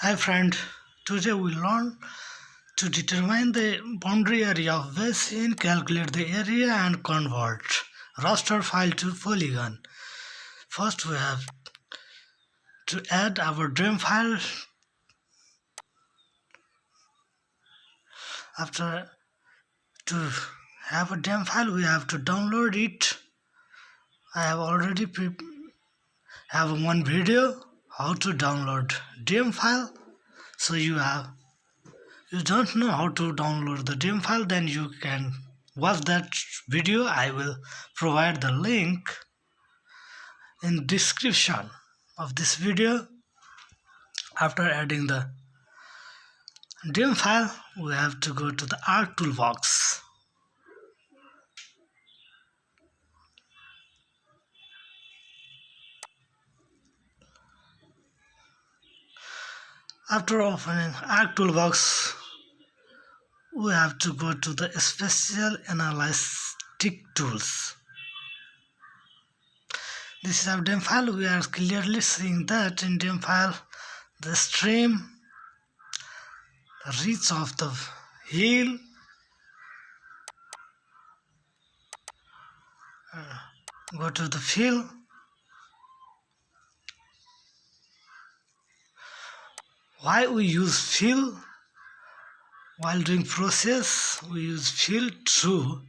Hi friend, today we learn to determine the boundary area of basin, calculate the area and convert raster file to polygon. First we have to add our dream file. After to have a dream file we have to download it. I have already have one video how to download dream file. So you don't know how to download the dim file, then you can watch that video. I will provide the link in description of this video. After adding the dim file, we have to go to the art toolbox. After opening art toolbox, we have to go to the spatial analytic tools. This is our dim file. We are clearly seeing that in dim file the stream, the reach of the hill, go to the fill. Why we use fill? While doing process, we use fill to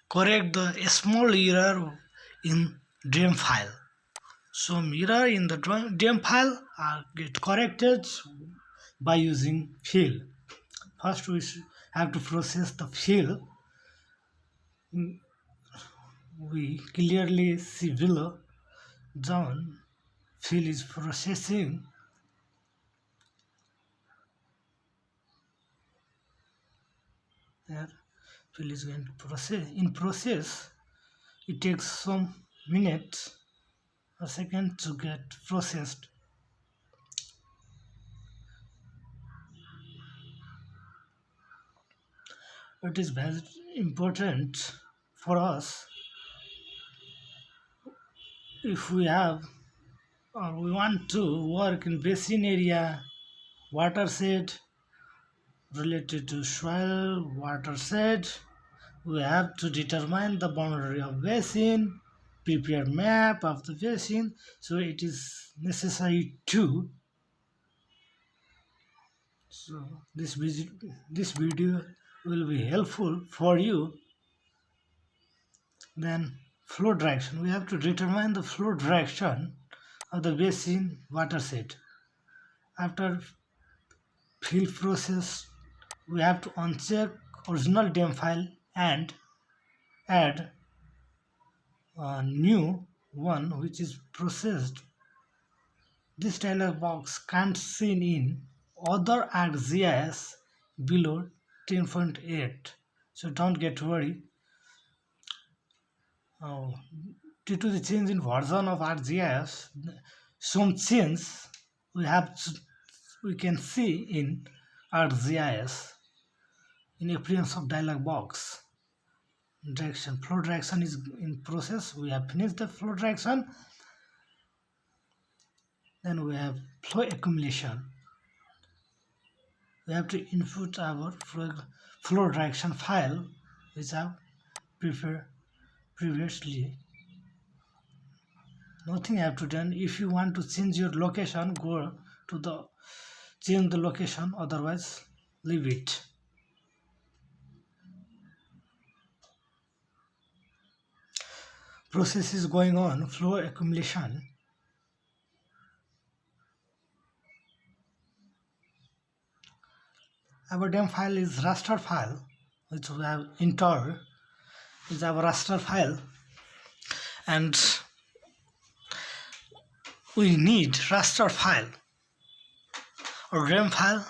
correct the small error in dream file. Some error in the dream file are get corrected by using fill. First we have to process the fill. We clearly see below down fill is processing. There fill is going to process. In process it takes some minutes or second to get processed. It is very important for us if we have or we want to work in basin area, watershed related to soil, watershed. We have to determine the boundary of basin, prepare map of the basin. So it is necessary to. So this video will be helpful for you. Then flow direction. We have to determine the flow direction of the basin watershed. After fill process, we have to uncheck original DEM file and add a new one which is processed. This dialog box can't seen in other ArcGIS below 10.8. So don't get worried. Due to the change in version of ArcGIS, some change we can see in ArcGIS in appearance of dialog box. Direction, flow direction is in process. We have finished the flow direction. Then we have flow accumulation. We have to input our flow direction file which I have prepared previously. Nothing I have to done. If you want to change your location, go to change the location, otherwise leave it. Process is going on, flow accumulation. Our DEM file is raster file, which we have entered is our raster file, and we need raster file or DEM file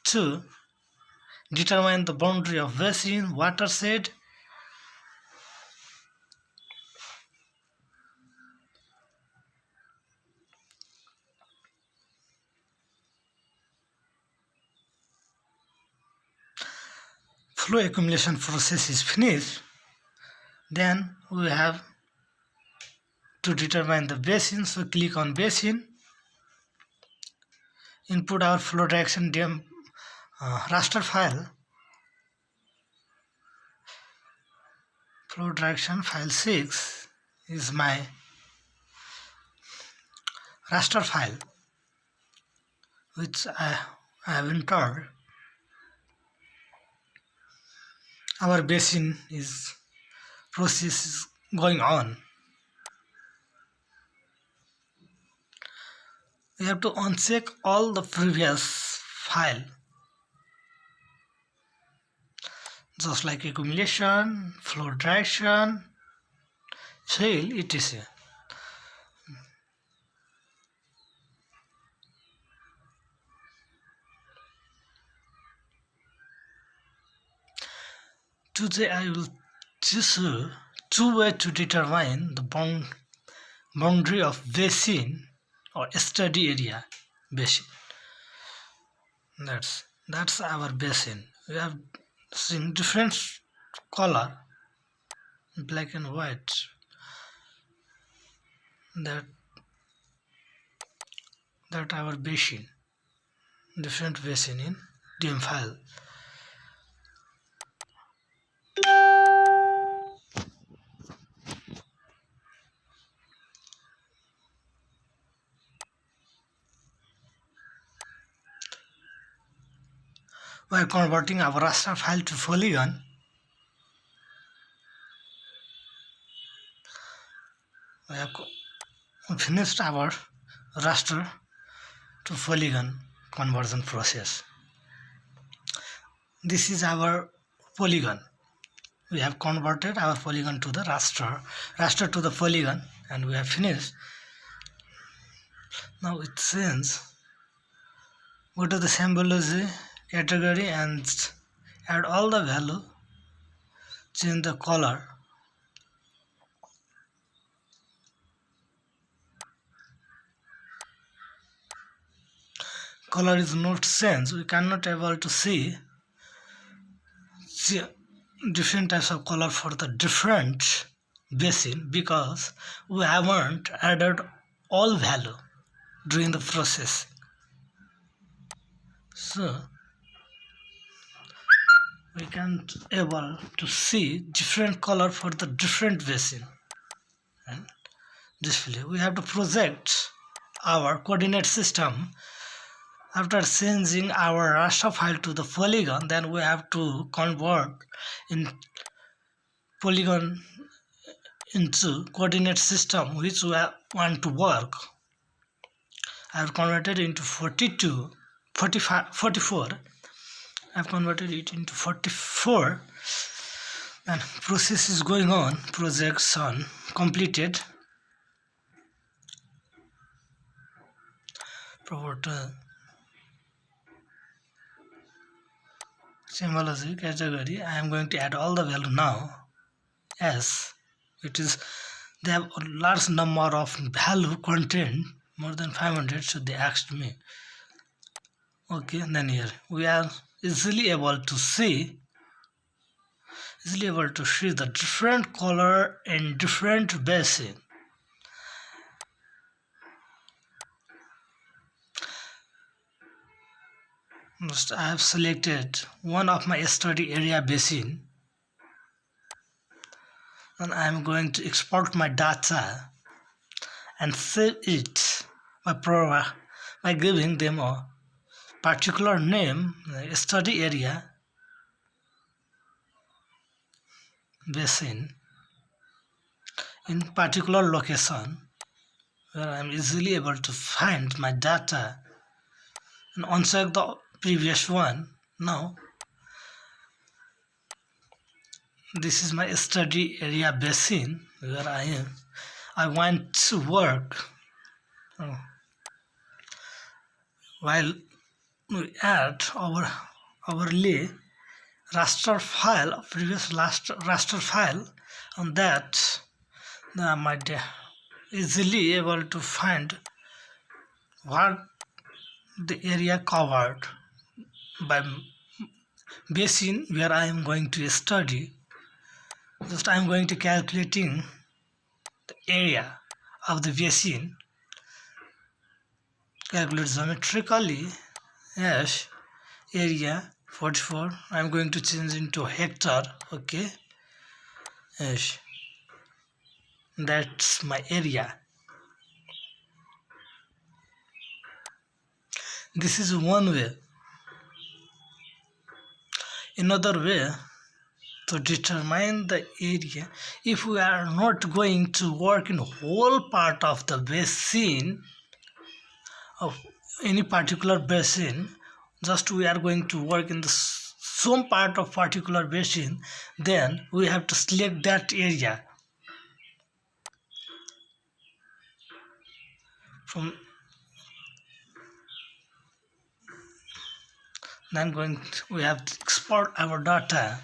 to determine the boundary of basin, watershed, flow accumulation process is finished. Then we have to determine the basin. So click on basin. input our flow direction raster file. Flow direction file 6 is my raster file which I have entered. Our basin is process is going on. We have to uncheck all the previous file, just like accumulation, flow direction, fill, etc. Today I will teach you two ways to determine the boundary of basin or study area basin. That's our basin. We have seen different color, black and white. That our basin, different basin in dim file. We are converting our raster file to polygon. We have finished our raster to polygon conversion process. This is our polygon. We have converted our polygon to the raster to the polygon, and we have finished. Now it says go to the symbology category and add all the value, change the color. Color is not changed. We cannot able to see different types of color for the different basin because we haven't added all value during the process. So we can't able to see different color for the different basin. And display. We have to project our coordinate system. After changing our raster file to the polygon, then we have to convert in polygon into coordinate system which we want to work. I have converted into 42, 45, 44. I have converted it into 44 and process is going on. Projection completed. Proper symbology category. I am going to add all the value now. As it is, they have a large number of value content, more than 500, so they asked me. Okay, then here we are easily able to see the different color in different basin. First, I have selected one of my study area basin and I am going to export my data and save it by giving them a particular name, study area basin in particular location where I am easily able to find my data and uncheck the previous one. Now this is my study area basin where I am. I want to work while we add our overlay raster file, previous raster file, on that I might easily able to find what the area covered by basin where I am going to study. Just I am going to calculating the area of the basin calculate geometrically. Yes, area 44. I'm going to change into hectare. Okay. Yes, that's my area. This is one way. Another way to determine the area, if we are not going to work in whole part of the basin of any particular basin, just we are going to work in the some part of particular basin, then we have to select that area from. Then we have to export our data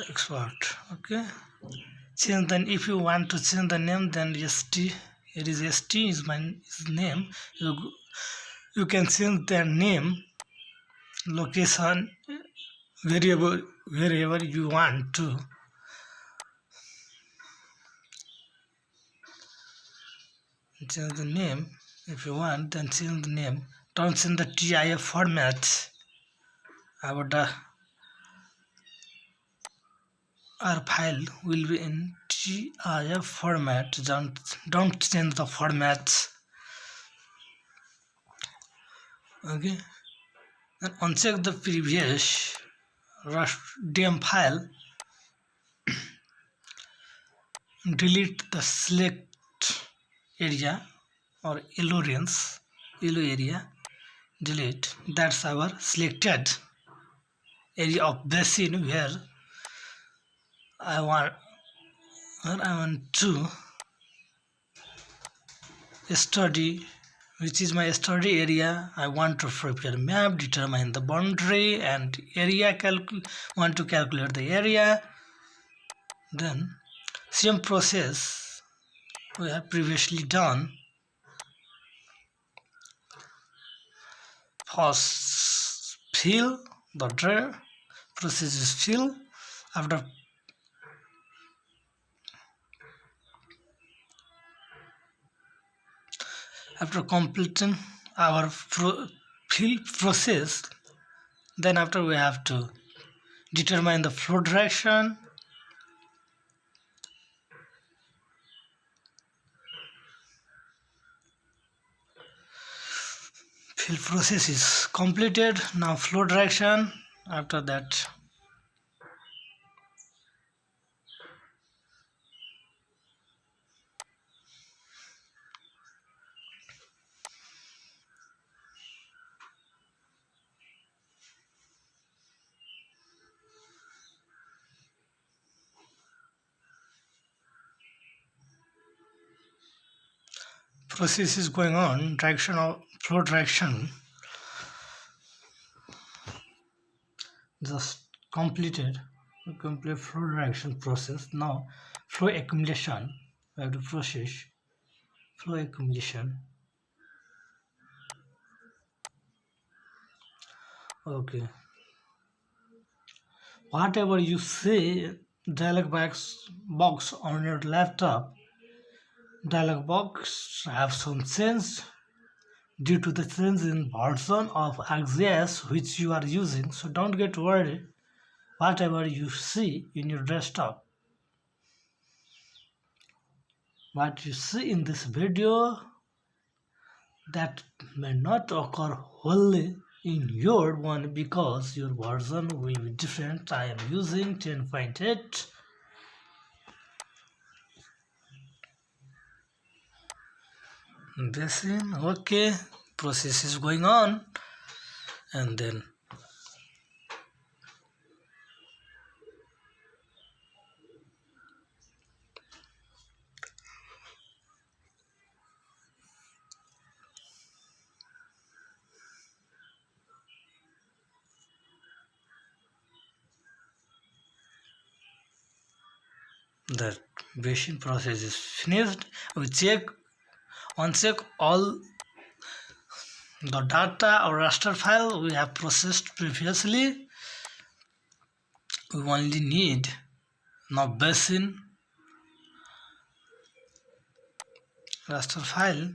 export. Okay, change. Then if you want to change the name, then st, it is st is my name. You can change the name, location, variable wherever you want to. Change the name if you want, then change the name. Don't change the TIF format. Our file will be in TIF format. Don't change the format. Okay. Then uncheck the previous DM file. Delete the select area or yellow area. Delete. That's our selected area of basin where I want to study, which is my study area. I want to prepare map, determine the boundary and area. Want to calculate the area. Then same process we have previously done. First fill the draw. Process is fill. After completing our fill process, then after we have to determine the flow direction. Fill process is completed. Now flow direction. After that, process is going on. Direction of flow direction just completed. We complete flow direction process. Now flow accumulation. We have to process flow accumulation. Okay. Whatever you see dialog box on your laptop, dialog box have some change due to the change in version of ArcGIS which you are using. So don't get worried. Whatever you see in your desktop, what you see in this video, that may not occur wholly in your one because your version will be different. I am using 10.8. Basin. Okay, process is going on, and then the basin process is finished. We uncheck all the data or raster file we have processed previously. We only need now basin raster file.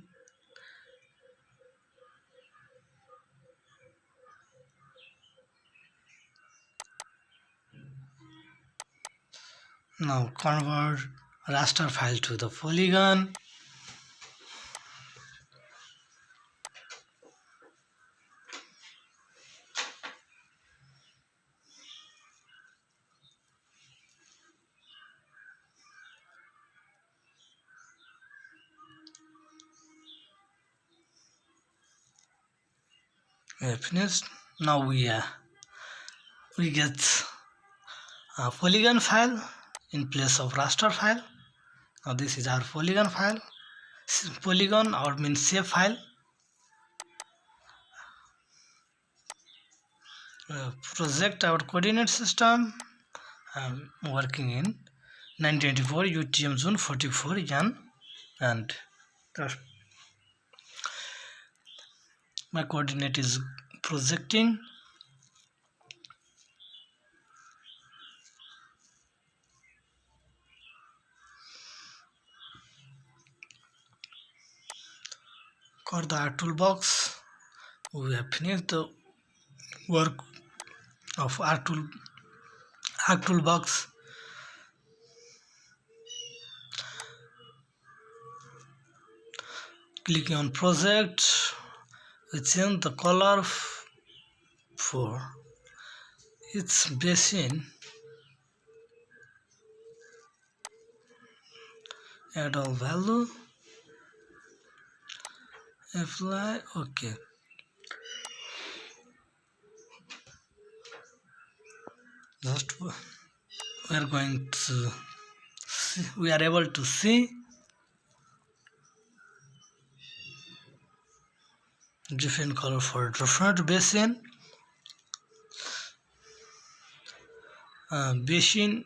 Now convert raster file to the polygon. We have finished. Now we get a polygon file in place of raster file. Now this is our polygon file. Polygon or means shape file. Project our coordinate system. I'm working in 1984 UTM zone 44 Yan, and my coordinate is projecting. For the R toolbox, we have finished the work of R toolbox. Clicking on project, we change the color for its basin. Add all value. Apply. Okay. Just we are going to see, we are able to see different color for different basin. Basin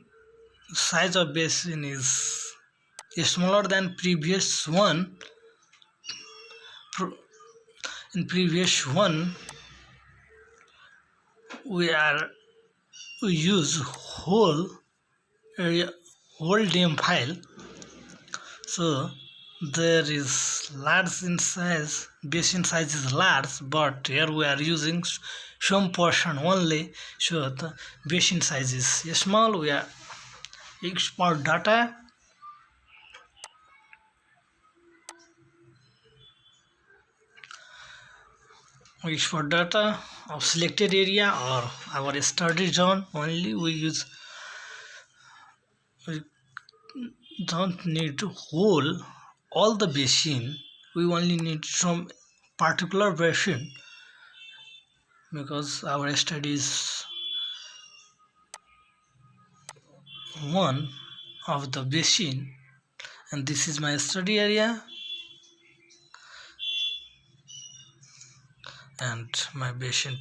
size of basin is smaller than previous one. In previous one, we use whole area, whole DM file. So there is large in size, basin size is large, but here we are using some portion only, so the basin size is small. We are export data. We export data of selected area or our study zone only. We don't need to hold all the basin. We only need some particular basin because our study is one of the basin, and this is my study area, and my basin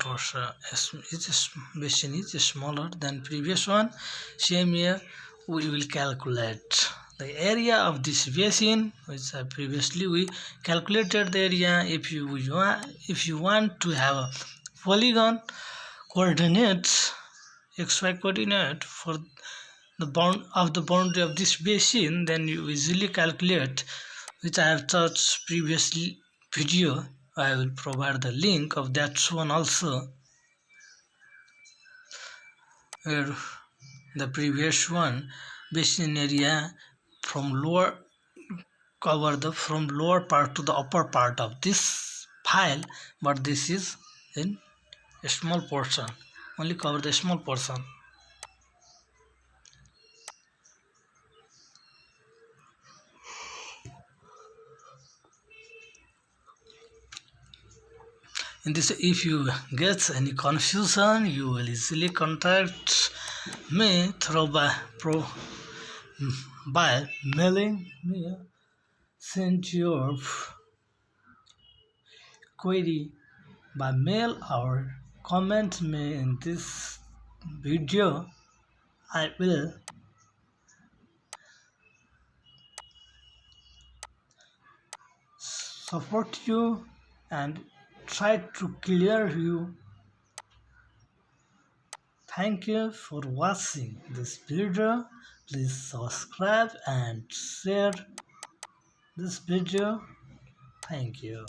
basin is smaller than previous one. Same here, we will calculate the area of this basin, which previously we calculated the area. If you want to have a polygon coordinates, xy coordinate for the boundary of this basin, then you easily calculate, which I have touched previously video. I will provide the link of that one also. Where the previous one, basin area from lower from lower part to the upper part of this file, but this is in a small portion, only cover the small portion. In this, if you get any confusion, you will easily contact me by mailing me. Send your query by mail or comment me in this video. I will support you and try to clear you. Thank you for watching this video. Please subscribe and share this video. Thank you.